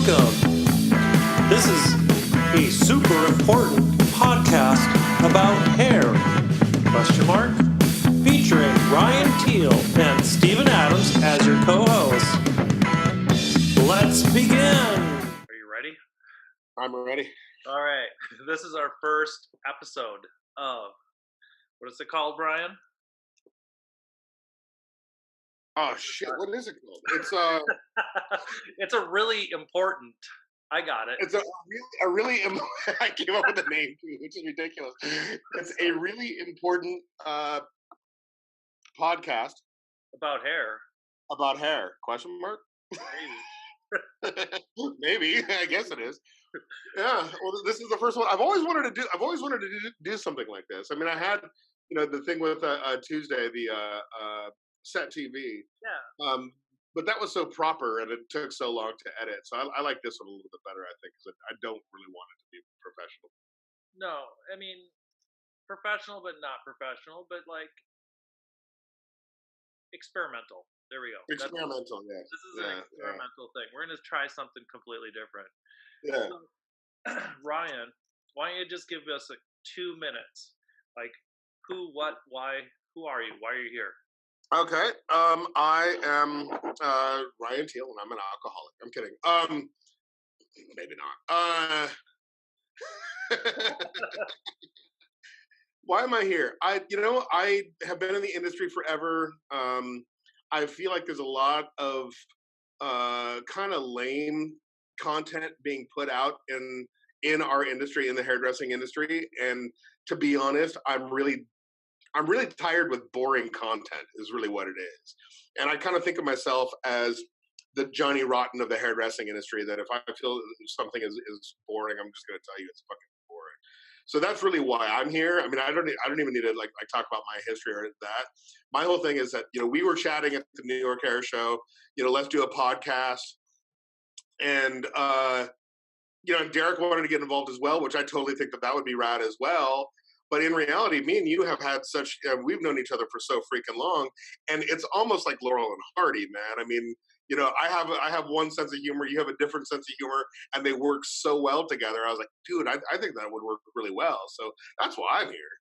welcome. This is a super important podcast about hair, question mark, featuring Ryan Teal and Stephen Adams as your co-hosts. Let's begin. Are you ready? I'm ready. All right. This is our first episode of, what is it called, Brian? Oh shit! What is it called? It's It's a really important. I got it. it's a really I came up with the name too, which is ridiculous. It's a really important podcast About hair. about hair. Question mark? Maybe. Maybe. I guess it is. Yeah. Well, this is the first one. I've always wanted to do something like this. I mean, I had the thing with Tuesday, the set TV. Yeah. But that was so proper and it took so long to edit. So I like this one a little bit better, I think, because I don't really want it to be professional. No, I mean professional, but not professional, but like experimental. There we go. Experimental, yeah. This is an experimental thing. We're gonna try something completely different. Yeah. So, Ryan, why don't you just give us 2 minutes? Like who, what, why? Who are you? Why are you here? Okay. I am Ryan Teal, and I'm an alcoholic. I'm kidding. Maybe not. Why am I here? I have been in the industry forever. I feel like there's a lot of kind of lame content being put out in our industry, in the hairdressing industry. And to be honest, I'm really tired with boring content is really what it is. And I kind of think of myself as the Johnny Rotten of the hairdressing industry, that if I feel something is boring, I'm just going to tell you it's fucking boring. So that's really why I'm here. I mean, I don't even need to like talk about my history or that. My whole thing is that, we were chatting at the New York Hair Show, let's do a podcast. And, Derek wanted to get involved as well, which I totally think that would be rad as well. But in reality, me and you have had we've known each other for so freaking long, and it's almost like Laurel and Hardy, man. I mean, I have one sense of humor, you have a different sense of humor, and they work so well together. I was like, dude, I think that would work really well. So that's why I'm here.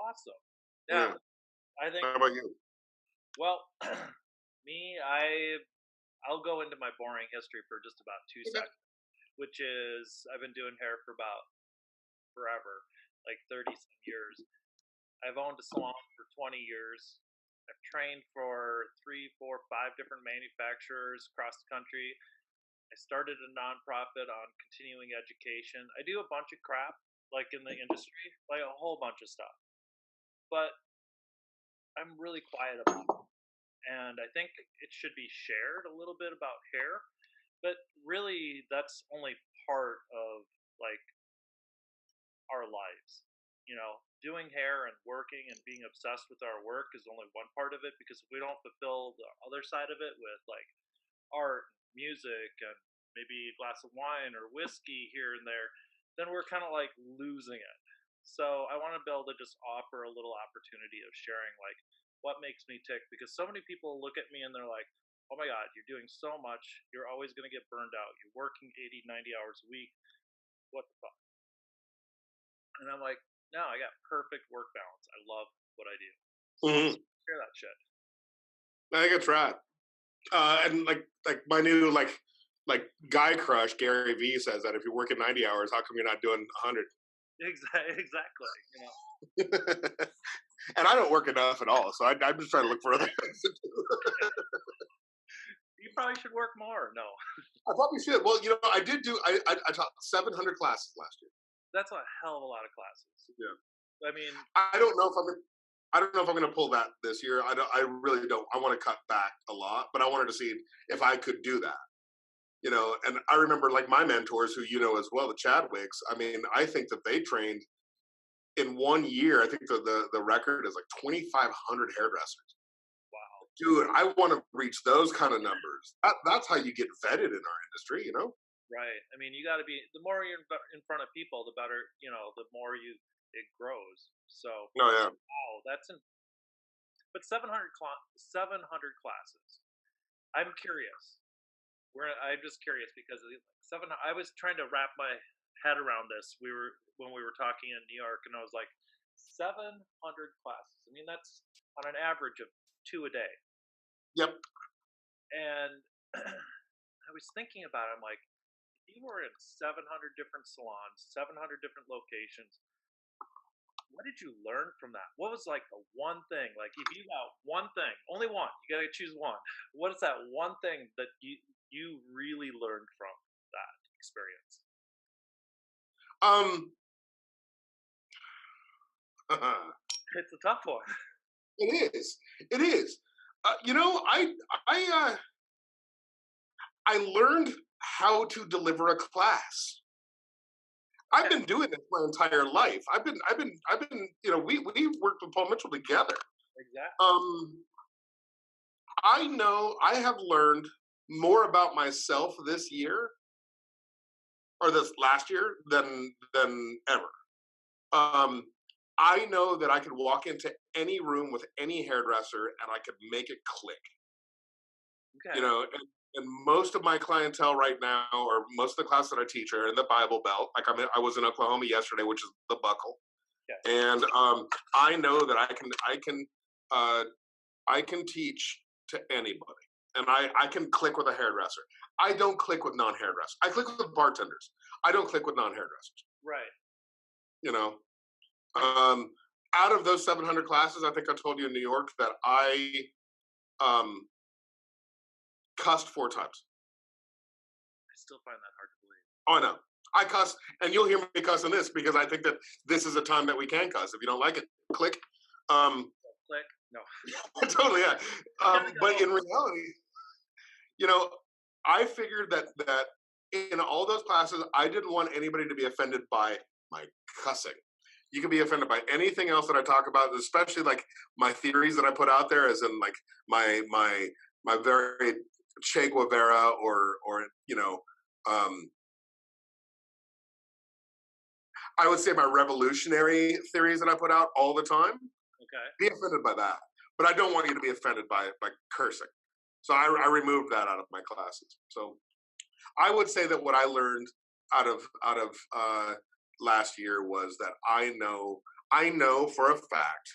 Awesome. Yeah. I think. How about you? Well, me, I'll go into my boring history for just about 2 seconds, which is I've been doing hair for about forever. Like 30 some years. I've owned a salon for 20 years. I've trained for 3, 4, 5 different manufacturers across the country. I started a nonprofit on continuing education. I do a bunch of crap, like in the industry, like a whole bunch of stuff. But I'm really quiet about it. And I think it should be shared a little bit about hair. But really, that's only part of like our lives. Doing hair and working and being obsessed with our work is only one part of it, because if we don't fulfill the other side of it with like art, music, and maybe a glass of wine or whiskey here and there, then we're kind of like losing it. So I want to be able to just offer a little opportunity of sharing like what makes me tick, because so many people look at me and they're like, oh my God, you're doing so much. You're always going to get burned out. You're working 80, 90 hours a week. What the fuck? And I'm like, no, I got perfect work balance. I love what I do. So share that shit. I think it's right. And like my new like guy crush Gary V says that if you're working 90 hours, how come you're not doing 100? Exactly. And I don't work enough at all, so I'm just trying to look for other things to do. You probably should work more. No, I probably should. Well, I did do. I taught 700 classes last year. That's a hell of a lot of classes. Yeah. I mean, I don't know if I'm going to pull that this year. I really don't. I want to cut back a lot, but I wanted to see if I could do that. And I remember like my mentors, who as well, the Chadwicks. I mean, I think that they trained in 1 year. I think the record is like 2,500 hairdressers. Wow, dude, I want to reach those kind of numbers. That's how you get vetted in our industry, Right. I mean, you got to be. The more you're in front of people, the better. The more it grows. So. Oh yeah. Wow, but 700 classes. I'm curious. I'm just curious because I was trying to wrap my head around this. When we were talking in New York, and I was like, 700 classes. I mean, that's on an average of two a day. Yep. And I was thinking about it. I'm like, if you were in 700 different salons, 700 different locations, what did you learn from that? What was like the one thing? Like, if you got one thing, only one, you got to choose one. What is that one thing that you really learned from that experience? Um, It's a tough one. it is. It is. You know, I I learned how to deliver a class. I've Yeah, been doing this my entire life. I've been. You know, we worked with Paul Mitchell together. exactly. Um, I know I have learned more about myself this year or this last year than ever. Um, I know that I could walk into any room with any hairdresser and I could make it click. You Okay. know, and most of my clientele right now, or most of the class that I teach, are in the Bible Belt. Like I was in Oklahoma yesterday, which is the Buckle, Okay. and I know that uh, I can teach to anybody, and I can click with a hairdresser. I don't click with non-hairdressers. I click with bartenders. I don't click with non-hairdressers. Right. You know, um, out of those 700 classes, I think I told you in New York that I um, cussed 4 times. I still find that hard to believe. Oh, I know. I cuss, and you'll hear me cuss in this because I think that this is a time that we can cuss. If you don't like it, click. Um, Click. No. totally, yeah. Gotta But go. in reality, you know, I figured that in all those classes, I didn't want anybody to be offended by my cussing. You can be offended by anything else that I talk about, especially like my theories that I put out there, as in like my very Che Guevara or um, I would say my revolutionary theories that I put out all the time. Okay. Be offended by that, but I don't want you to be offended by cursing. So I removed that out of my classes. So I would say that what I learned out of last year was that I know for a fact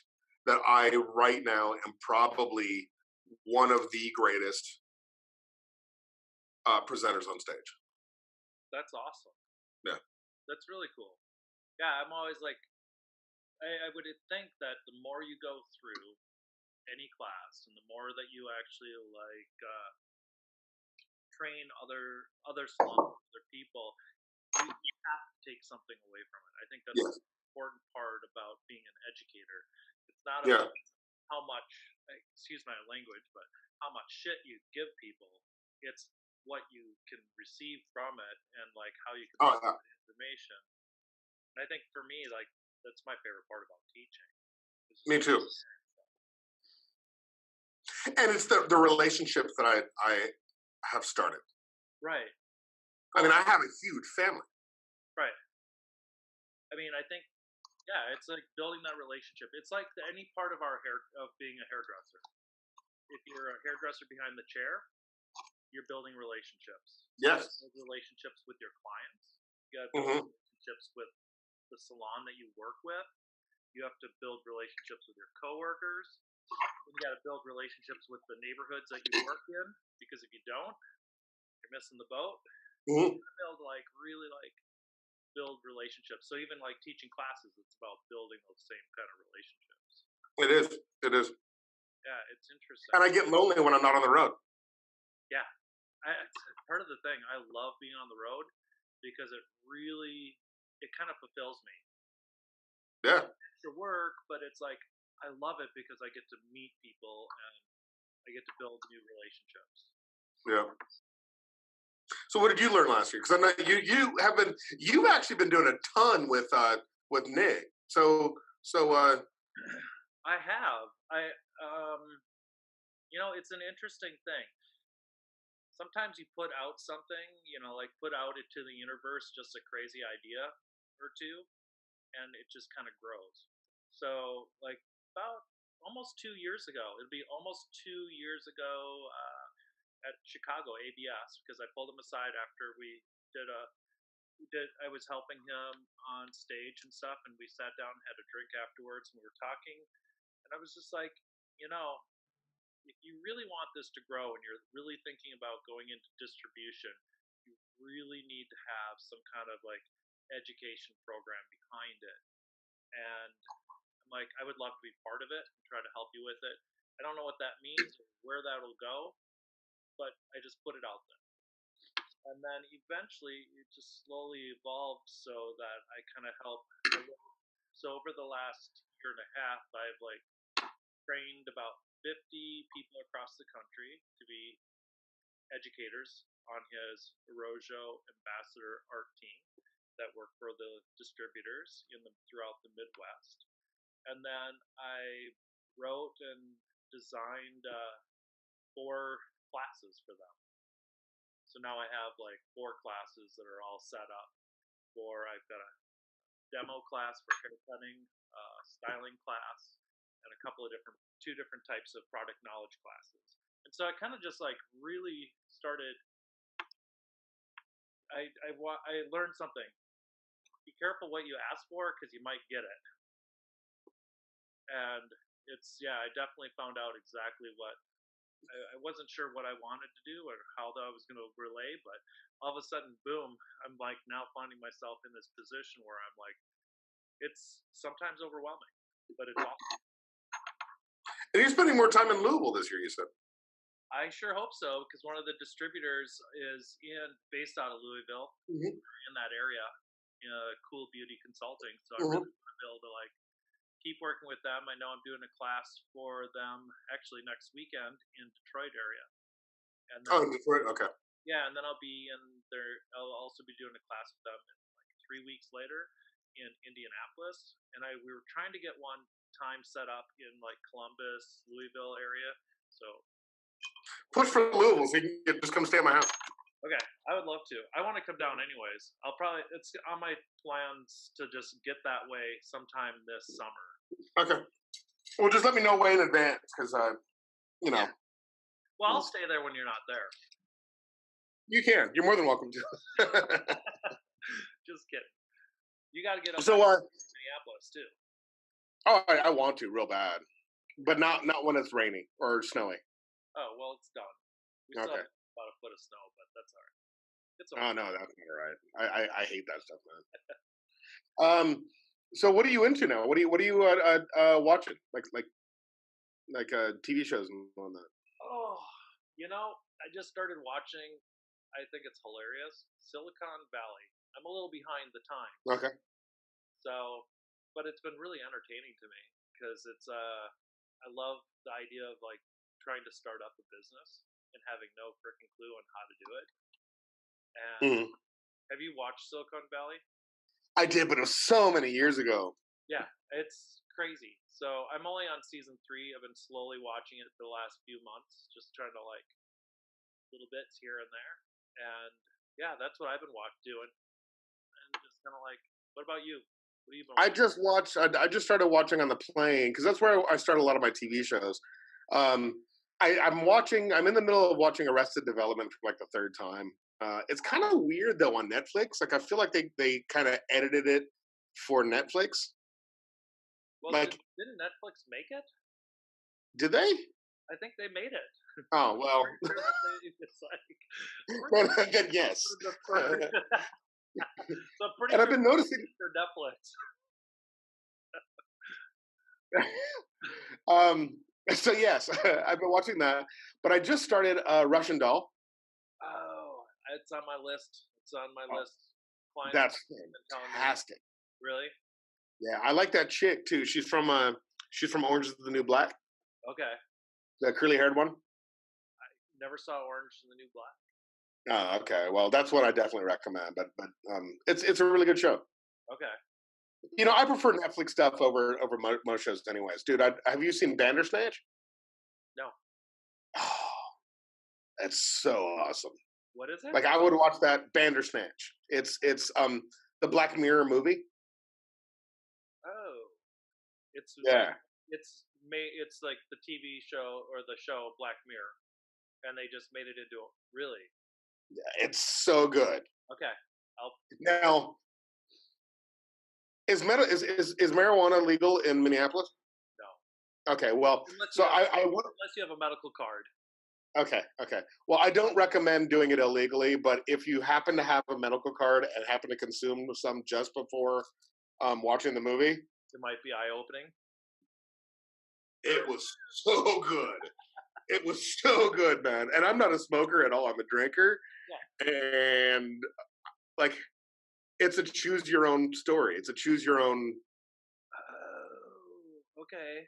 that I right now am probably one of the greatest presenters on stage. That's awesome. Yeah. That's really cool. Yeah, I'm always like, I would think that the more you go through any class and the more that you actually like train other salons, other people, you have to take something away from it. I think that's the Yes. important part about being an educator. It's not Yeah. about how much, excuse my language, but how much shit you give people. It's what you can receive from it and like how you can Oh store yeah. the information. And I think for me, like that's my favorite part about teaching. Is just Me like too. And it's the relationships that I have started. right. I Well, mean, I have a huge family. right. I mean, I think yeah, it's like building that relationship. It's like any part of our hair of being a hairdresser. If you're a hairdresser behind the chair, you're building relationships. You got to Yes. build relationships with your clients. You got to build Hmm. relationships with the salon that you work with. You have to build relationships with your coworkers. And you got to build relationships with the neighborhoods that you work in. Because if you don't, you're missing the boat. Hmm. You got to build like really like build relationships. So even like teaching classes, it's about building those same kind of relationships. It is. It is. Yeah, it's interesting. And I get lonely when I'm not on the road. Yeah, it's part of the thing. I love being on the road because it kind of fulfills me. Yeah. It's your work, but it's like I love it because I get to meet people and I get to build new relationships. Yeah. So what did you learn last year? Because I know you've actually been doing a ton with Nick. So I have. Um, it's an interesting thing. Sometimes you put out something, like put out into the universe just a crazy idea or two, and it just kind of grows. So, like about almost 2 years ago, it'll be almost 2 years ago. at Chicago ABS because I pulled him aside after we did a I was helping him on stage and stuff, and we sat down and had a drink afterwards, and we were talking, and I was just like, you know, if you really want this to grow and you're really thinking about going into distribution, you really need to have some kind of like education program behind it. And I'm like, I would love to be part of it and try to help you with it. I don't know what that means or where that'll go, but I just put it out there. And then eventually it just slowly evolved so that I kind of help. So over the last year and a half, I've like trained about 50 people across the country to be educators on his Erojo ambassador art team that work for the distributors throughout the Midwest. And then I wrote and designed 4 classes for them. So now I have like 4 classes that are all set up. I've got a demo class for haircutting, styling class, and a couple of 2 different types of product knowledge classes. And so I kind of just like really started. I learned something. Be careful what you ask for because you might get it. And I definitely found out exactly what I wasn't sure what I wanted to do or how I was going to relay, but all of a sudden, boom, I'm like now finding myself in this position where I'm like, it's sometimes overwhelming, but it's awesome. And you're spending more time in Louisville this year, you said. I sure hope so, because one of the distributors is based out of Louisville, in that area, Cool Beauty Consulting. So I really want to be able to like keep working with them. I know I'm doing a class for them actually next weekend in Detroit area. And then, Detroit, okay. Yeah, and then I'll be in there. I'll also be doing a class with them like 3 weeks later in Indianapolis. And we were trying to get one time set up in like Columbus, Louisville area. So push for Louisville so you can just come stay at my house. Okay, I would love to. I want to come down anyways. It's on my plans to just get that way sometime this summer. Okay. Well, just let me know way in advance because, you know. Yeah. Well, I'll stay there when you're not there. You can. You're more than welcome to. Just kidding. You got to get up to Minneapolis too. Oh, I want to real bad, but not when it's raining or snowy. Oh well, it's done. We still have about a foot of snow, but that's all right. It's okay. Oh no, that's not all right. I hate that stuff, man. So what are you into now? What are you watching? Like TV shows and all that. Oh, I just started watching. I think it's hilarious. Silicon Valley. I'm a little behind the times. Okay. So, but it's been really entertaining to me because I love the idea of like trying to start up a business and having no freaking clue on how to do it. And have you watched Silicon Valley? I did, but it was so many years ago. Yeah, it's crazy. So I'm only on season 3. I've been slowly watching it for the last few months, just trying to like little bits here and there. And yeah, that's what I've been doing. And just kind of like, what about you? What have you been watching? I just started watching on the plane because that's where I start a lot of my TV shows. I'm in the middle of watching Arrested Development for like the 3rd time. It's kind of weird though on Netflix. Like I feel like they kind of edited it for Netflix. Well, like, didn't Netflix make it? Did they? I think they made it. Oh well. Well, then yes. So pretty. And I've been noticing for Netflix. So yes, I've been watching that, but I just started Russian Doll. Oh, it's on my list. It's on my list. That's fantastic. Really? Yeah, I like that chick too. She's from Orange is the New Black. Okay. The curly-haired one. I never saw Orange is the New Black. Oh, okay. Well, that's what I definitely recommend. But it's a really good show. Okay. I prefer Netflix stuff over most shows, anyways. Dude, have you seen Bandersnatch? No. Oh, that's so awesome. What is it? Like I would watch that Bandersnatch. It's the Black Mirror movie. Oh, it's yeah. It's like the TV show or the show Black Mirror. and they just made it into really It's so good. okay. I'll Now, is marijuana legal in Minneapolis? no Okay, well, unless you so have I would. unless you have a medical card. Okay, okay. Well, I don't recommend doing it illegally, but if you happen to have a medical card and happen to consume some just before watching the movie, It might be eye opening. it was so good. It was so good, man. And I'm not a smoker at all. I'm a drinker, Yeah. and like it's a choose your own story. It's a choose your own, Oh, okay.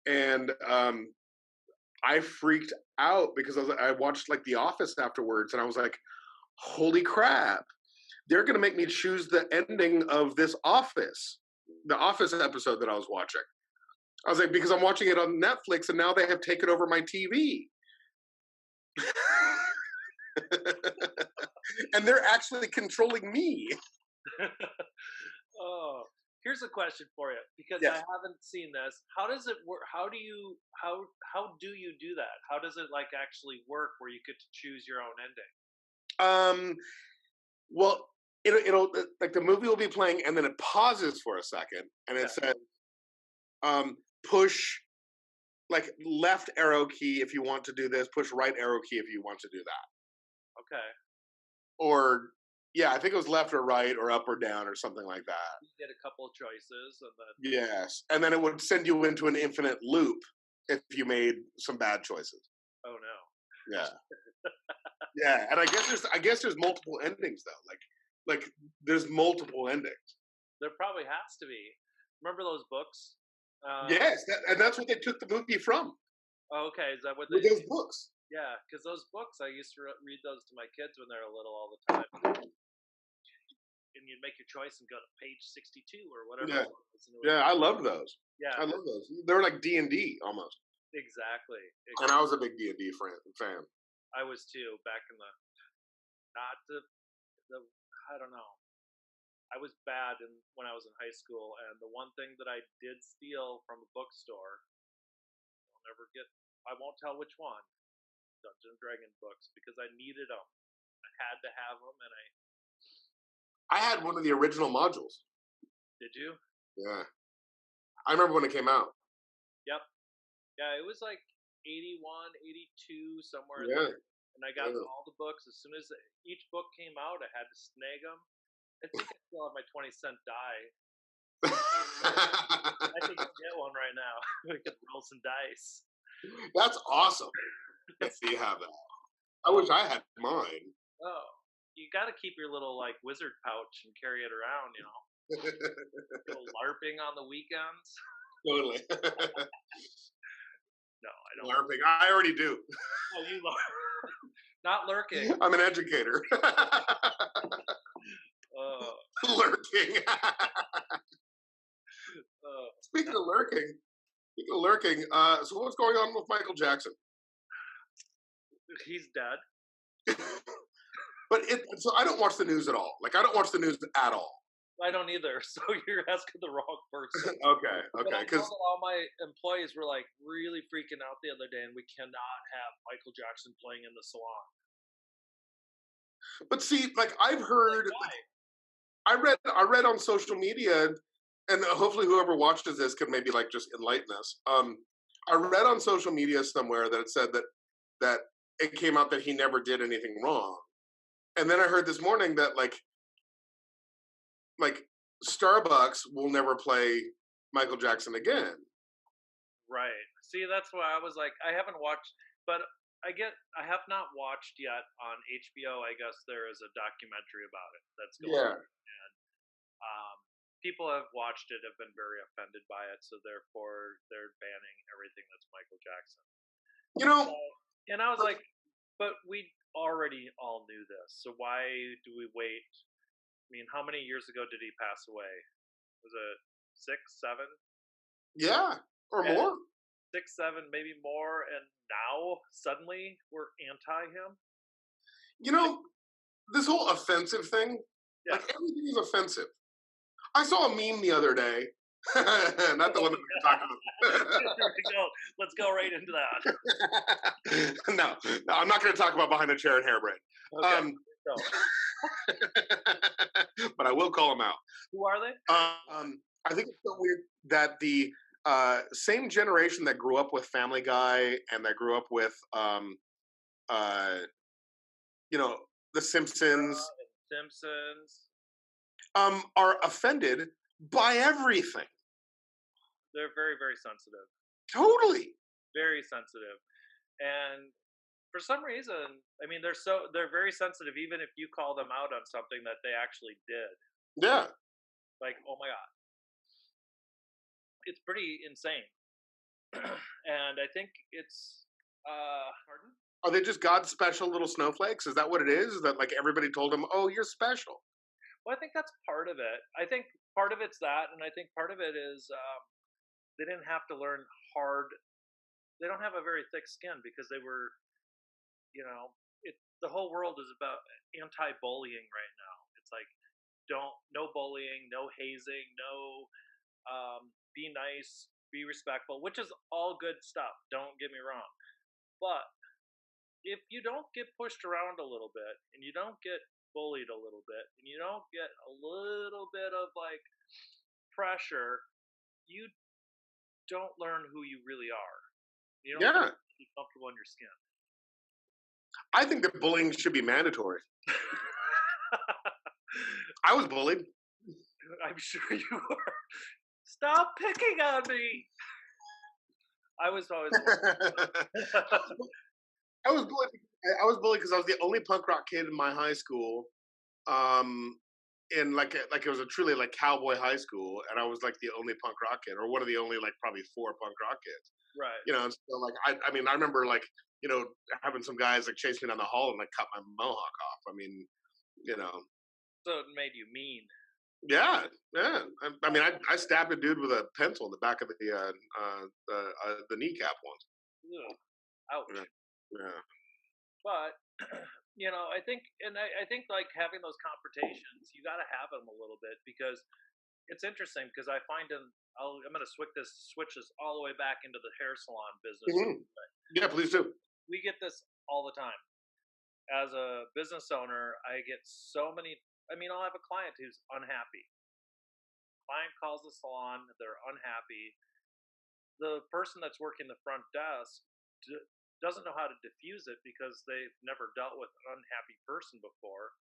and I freaked out because I watched like The Office afterwards, and I was like, "Holy crap! They're going to make me choose the ending of this the Office episode that I was watching." I was like, because I'm watching it on Netflix, and now they have taken over my TV, and they're actually controlling me. Oh, here's a question for you because I Yes. haven't seen this. How does it work? How do you do that? How does it like actually work where you get to choose your own ending? Um. Well, it'll like the movie will be playing, and then it pauses for a second, and Yeah. it says, "Push like left arrow key if you want to do this. Push right arrow key if you want to do that." Okay. Or yeah, I think it was left or right or up or down or something like that. You get a couple of choices and then Yes, and then it would send you into an infinite loop if you made some bad choices. oh no. Yeah, yeah, and I guess there's multiple endings though. Like there's multiple endings. There probably has to be. Remember those books? Yes, and that's what they took the movie from. Oh, okay. Is that what With they? those books. Yeah, because those books I used to read those to my kids when they were little all the time, and you'd make your choice and go to page 62 or whatever Yeah, it was, and it was yeah, I loved those. yeah, I love those. They were like D&D almost, exactly. and I was a big D&D fan. I was too back in the not the I don't know. I was bad when I was in high school, and the one thing that I did steal from a bookstore, I'll never get. I won't tell which one. Dungeon and Dragon books because I needed them. I had to have them, and I I had one of the original modules. did. You? Yeah, I remember when it came out. Yep. Yeah, it was like 81, 82, somewhere in Yeah, there. And I got yeah. all the books as soon as each book came out. I had to snag them. I think I still have my 20-cent die. I think I'll get one right now. We could roll some dice. That's awesome. That you have that. I wish I had mine. Oh, you got to keep your little like wizard pouch and carry it around. Go LARPing on the weekends. Totally. No, I don't. LARPing. I already do. Oh, you LARP. Not lurking. I'm an educator. Uh, Lurking. Speaking no. of lurking, so what's going on with Michael Jackson? He's dead. But so I don't watch the news at all. Like I don't watch the news at all. I don't either. So you're asking the wrong person. Okay, But I know because that all my employees were like really freaking out the other day, and we cannot have Michael Jackson playing in the salon. but see, like I've heard, I read on social media, and hopefully whoever watches this could maybe like just enlighten us. I read on social media somewhere that it said that it came out that he never did anything wrong, and then I heard this morning that like Starbucks will never play Michael Jackson again. Right. See, that's why I was like, I haven't watched, but I have not watched yet on HBO. I guess there is a documentary about it that's going Yeah. on, and people have watched it, have been very offended by it, so therefore they're banning everything that's Michael Jackson. You know, And I was like, but we already all knew this, so why do we wait? I mean, how many years ago did he pass away? Was it 6, 7? yeah, or And more. 6, 7, maybe more, and now suddenly we're anti him? You know, this whole offensive thing, Yeah. like everything is offensive. I saw a meme the other day, Not the one that we were talking Here we go. Let's go right into that. about. No, I'm not going to talk about behind a chair and hairbrain. Okay. So, But I will call them out. who are they? I think it's so weird that the same generation that grew up with Family Guy and that grew up with, uh, The Simpsons, Simpsons. are offended by everything. They're very, very sensitive. Totally. Very sensitive. And for some reason, I mean, they're very sensitive, even if you call them out on something that they actually did. Yeah. Like, oh my god, it's pretty insane. And I think it's pardon. Are they just God's special little snowflakes? Is that what it is? Is that like everybody told them, "Oh, you're special"? Well, I think that's part of it. I think part of it's that, and I think part of it is they didn't have to learn hard. They don't have a very thick skin because they were, it. The whole world is about anti-bullying right now. It's like, don't no bullying, no hazing, no be nice, be respectful, which is all good stuff. Don't get me wrong, but if you don't get pushed around a little bit and you don't get bullied a little bit and you don't get a little bit of like pressure, you don't learn who you really are. You don't Yeah. be comfortable in your skin. I think that bullying should be mandatory. I was bullied. I'm sure you were. Stop picking on me. I was always. I was bullied. I was bullied because I was the only punk rock kid in my high school. In like it was a truly like cowboy high school, and I was like the only punk rock kid, or one of the only like probably 4 punk rock kids. Right. And so like I mean I remember like having some guys like chase me down the hall and like cut my mohawk off. I mean you know So it made you mean. yeah. I mean I stabbed a dude with a pencil in the back of the kneecap once. Ugh. Ouch. Yeah. Yeah. But I think, and I think like having those confrontations, you got to have them a little bit because it's interesting. Because I find I'm going to switch this all the way back into the hair salon business. Mhm. Yeah, please do. We get this all the time. As a business owner, I get so many. I mean, I'll have a client who's unhappy. Client calls the salon, they're unhappy. The person that's working the front desk doesn't know how to diffuse it because they've never dealt with an unhappy person before.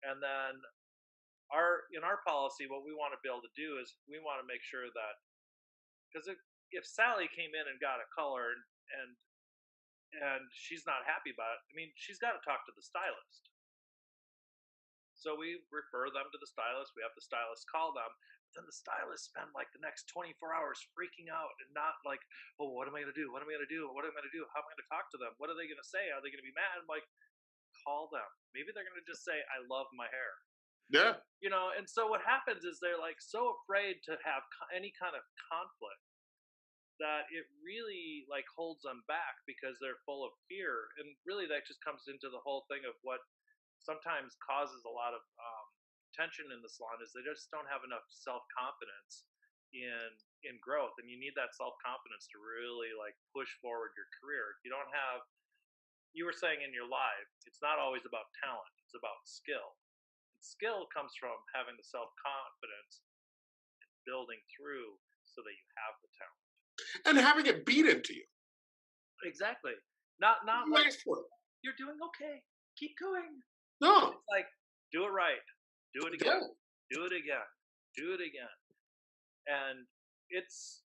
And then in our policy, what we want to be able to do is we want to make sure that because if Sally came in and got a color and and she's not happy about it, I mean, she's got to talk to the stylist. So we refer them to the stylist. We have the stylist call them. Then the stylist spend like the next 24 hours freaking out and not like, oh, what am I going to do? What am I going to do? What am I going to do? How am I going to talk to them? What are they going to say? Are they going to be mad? I'm like, call them. Maybe they're going to just say, I love my hair. Yeah. And so what happens is they're like so afraid to have any kind of conflict that it really like holds them back because they're full of fear. And really that just comes into the whole thing of what sometimes causes a lot of tension in the salon is they just don't have enough self-confidence in growth, and you need that self-confidence to really like push forward your career. If you don't have, you were saying in your live, it's not always about talent, it's about skill. And skill comes from having the self-confidence and building through so that you have the talent And having it beat into you. exactly. Not like Nice for it. you're doing okay, keep going. No. It's like do it right, do it Yeah. again, do it again, do it again. And it's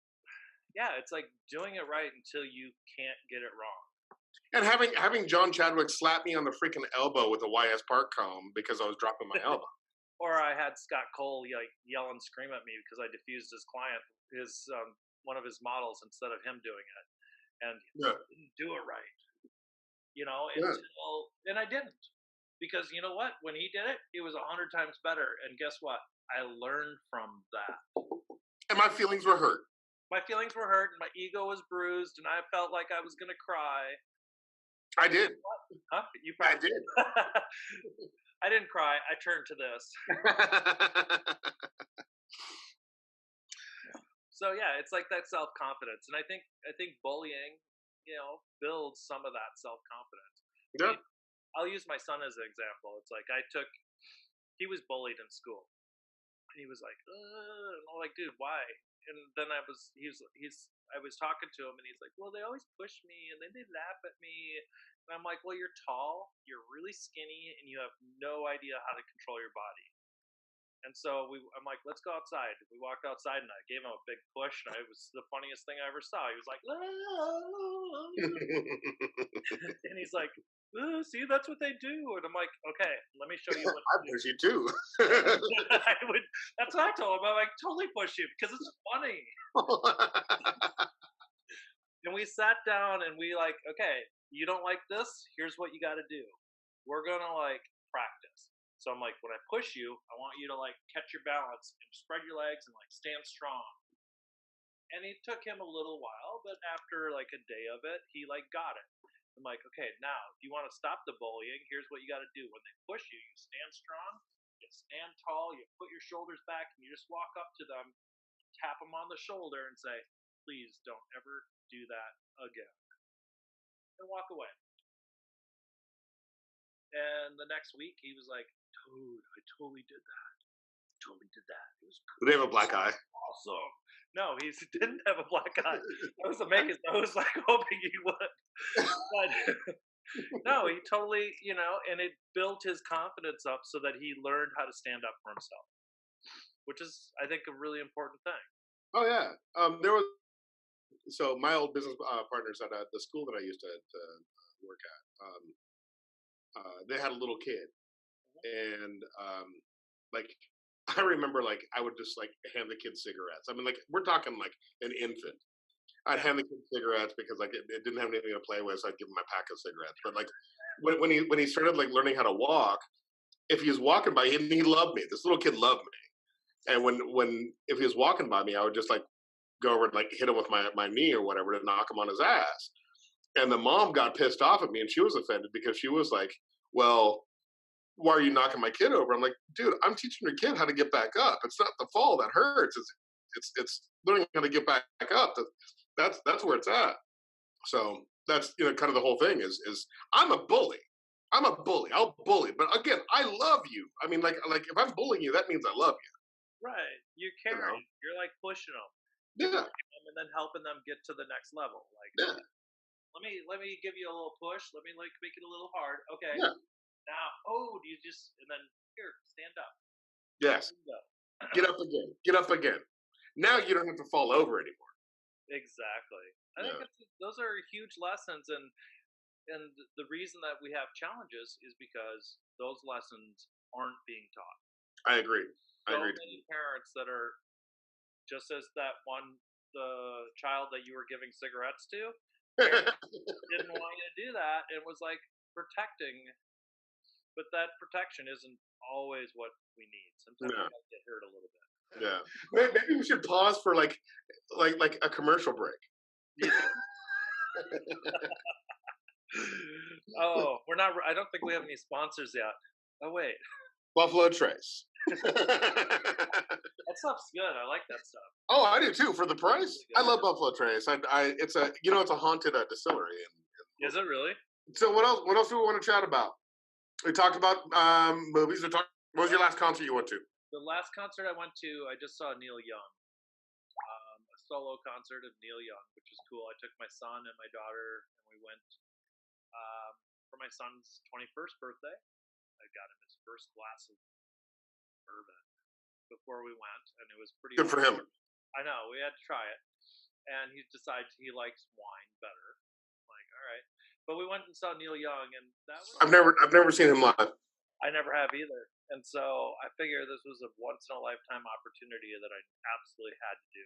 it's like doing it right until you can't get it wrong. And having John Chadwick slap me on the freaking elbow with a YS Park comb because I was dropping my elbow. Or I had Scott Cole like yell and scream at me because I diffused his client, his one of his models instead of him doing it, and Yeah. he didn't do it right. Yeah. And I didn't because you know what? When he did it, it was 100 times better. And guess what? I learned from that. And my feelings were hurt. My feelings were hurt, and my ego was bruised, and I felt like I was gonna cry. I did. Huh? You I probably did. I didn't cry. I turned to this. So yeah, it's like that self confidence, and I think bullying, builds some of that self confidence. I Yeah. mean, I'll use my son as an example. It's like he was bullied in school, and he was like, and I'm like, dude, why? And then I was talking to him, and he's like, well, they always push me, and then they laugh at me, and I'm like, well, you're tall, you're really skinny, and you have no idea how to control your body. And so I'm like, let's go outside. We walked outside, and I gave him a big push, and it was the funniest thing I ever saw. He was like, and he's like, see, that's what they do. And I'm like, okay, let me show you what I to do. push you too. I would. That's what I told him. I'm like, totally push you because it's funny. And we sat down and we like, okay, you don't like this? Here's what you got to do. We're gonna like practice. So I'm like, when I push you, I want you to like catch your balance and spread your legs and like stand strong. And it took him a little while, but after like a day of it, he like got it. I'm like, okay, now if you want to stop the bullying, here's what you got to do. When they push you, you stand strong, you stand tall, you put your shoulders back, and you just walk up to them, tap them on the shoulder, and say, please don't ever do that again, and walk away. And the next week, he was like, dude, I totally did that. Totally did that. It was Do they have a black eye? awesome. No, he didn't have a black eye. That was amazing. I was like hoping he would. But no, he totally, and it built his confidence up so that he learned how to stand up for himself, which is, I think, a really important thing. Oh yeah. There was so my old business partners at the school that I used to work at. They had a little kid, and like I remember, like I would just like hand the kid cigarettes. I mean, like we're talking like an infant. I'd Yeah. hand the kid cigarettes because like it didn't have anything to play with, so I'd give him my pack of cigarettes. But like when he started like learning how to walk, if he was walking by, he loved me. This little kid loved me. And when if he was walking by me, I would just like go over and like hit him with my knee or whatever to knock him on his ass. And the mom got pissed off at me, and she was offended because she was like, "Well, why are you knocking my kid over?" I'm like, "Dude, I'm teaching your kid how to get back up. It's not the fall that hurts. It's learning how to get back up. That's where it's at." So that's kind of the whole thing is I'm a bully. I'm a bully. I'll bully, but again, I love you. I mean, like if I'm bullying you, that means I love Right. You're you. You know? caring. You're like pushing them. You're Yeah, pushing them and then helping them get to the next level. Like, yeah, let me give you a little push. Let me like make it a little hard. Okay. yeah. Now, oh, do you just and then here, stand up. Yes. There you go. Get up again. Get up again. Now you don't have to fall over anymore. Exactly. I think Yeah, those are huge lessons, and the reason that we have challenges is because those lessons aren't being taught. I agree. I So agree. many parents that are just as that one the child that you were giving cigarettes to, parents didn't want you to do that and was like protecting, but that protection isn't always what we need. Sometimes we No. might get hurt a little bit. Yeah. Maybe we should pause for like a commercial break. You Oh, we're not. I don't think we have any sponsors yet. Oh wait, Buffalo Trace. that stuff's good. I like that stuff. Oh, I do too. For the It's price, really I good. love Buffalo Trace. It's a haunted distillery. Is it really? So what else? What else do we want to chat about? We talked about movies. What was your last concert you went to? The last concert I went to, I just saw Neil Young, a solo concert of Neil Young, which was cool. I took my son and my daughter, and we went for my son's 21st birthday. I got him his first glass of bourbon before we went, and it was pretty Good for awesome. him. I know we had to try it, and he decides he likes wine better. I'm like, all right, but we went and saw Neil Young, and that was I've never seen him live. I never have either. And so I figure this was a once in a lifetime opportunity that I absolutely had to do.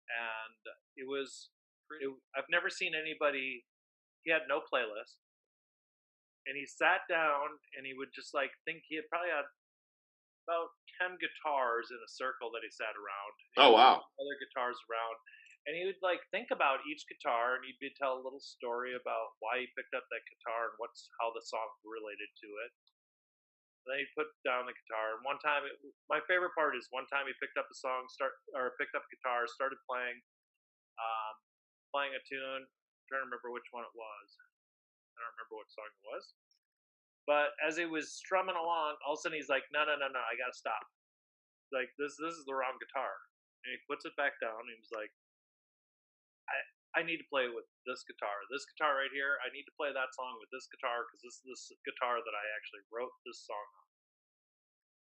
And it was, I've never seen anybody, he had no playlist. And he sat down and he would just like think he had probably had about 10 guitars in a circle that he sat around. Oh wow. Other guitars around. And he would like think about each guitar and he'd tell a little story about why he picked up that guitar and how the song related to it. Then he put down the guitar. And one time, my favorite part is one time he picked up a song, picked up a guitar, started um, playing a tune. I'm trying to remember which one it was. I don't remember what song it was. But as he was strumming along, all of a sudden he's like, "No, no, no, no! I gotta stop! Like this is the wrong guitar." And he puts it back down. And he's like, I need to play with this guitar. This guitar right here, I need to play that song with this guitar because this is this guitar that I actually wrote this song on.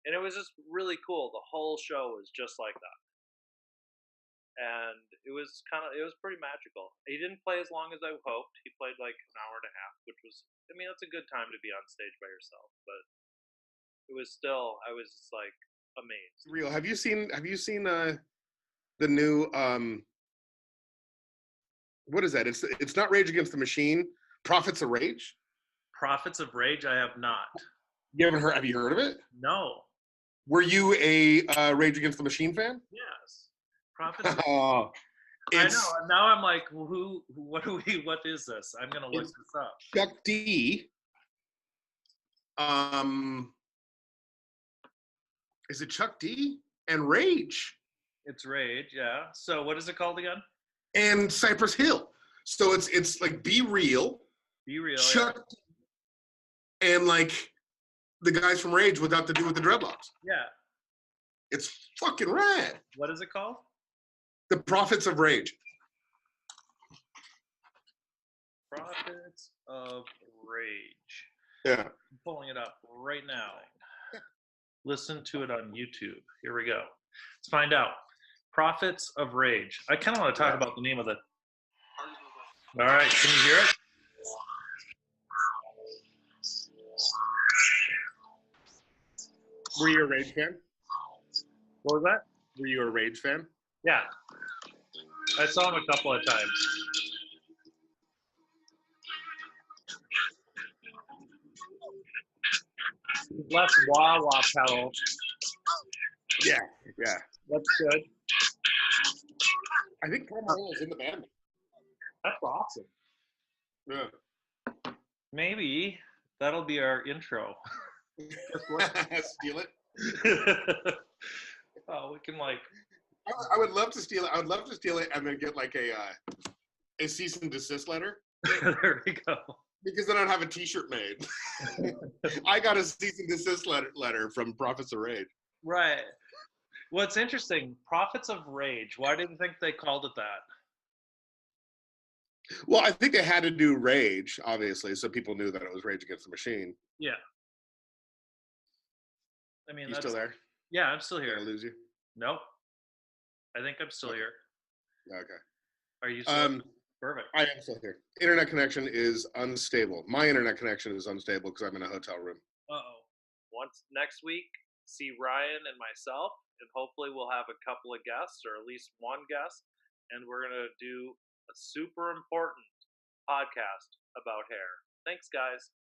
And it was just really cool. The whole show was just like that. And it was pretty magical. He didn't play as long as I hoped. He played like an hour and a half, which was, I mean, that's a good time to be on stage by yourself. But it was still, I was just like amazed. Real. Have you seen the new what is that? It's not Rage Against the Machine. Prophets of Rage. Prophets of Rage, I have not. You haven't heard? Have you heard of it? No. Were you a Rage Against the Machine fan? Yes. Prophets of Oh, I know. Now I'm like, what is this? I'm gonna look this up. Chuck D. Is it Chuck D and Rage? It's Rage, yeah. So what is it called again? And Cypress Hill. So it's like Be Real. Be Real. Chuck yeah. And like the guys from Rage without to do with the dreadlocks. Yeah. It's fucking rad. What is it called? The Prophets of Rage. Prophets of Rage. Yeah. I'm pulling it up right now. Listen to it on YouTube. Here we go. Let's find out. Prophets of Rage. I kind of want to talk about the name of the. All right, can you hear it? Were you a Rage fan? What was that? Were you a Rage fan? Yeah. I saw him a couple of times. Less wah-wah pedal. Yeah, yeah. That's good. I think Paul Marlowe's in the band. That's awesome. Yeah. Maybe that'll be our intro. Steal it. Oh, we can like. I would love to steal it. I would love to steal it and then get like a cease and desist letter. There we go. Because then I'd have a T-shirt made. I got a cease and desist letter from Prophets of Rage. Right. What's interesting, Prophets of Rage. Why did you think they called it that? Well, I think they had to do Rage, obviously, so people knew that it was Rage Against the Machine. Yeah. I mean, you still there? Yeah, I'm still here. Did I lose you? Nope. I think I'm still here. Okay. Are you still Perfect. I am still here. Internet connection is unstable. My internet connection is unstable because I'm in a hotel room. Uh-oh. Once next week, see Ryan and myself, and hopefully we'll have a couple of guests, or at least one guest, and we're going to do a super important podcast about hair. Thanks, guys.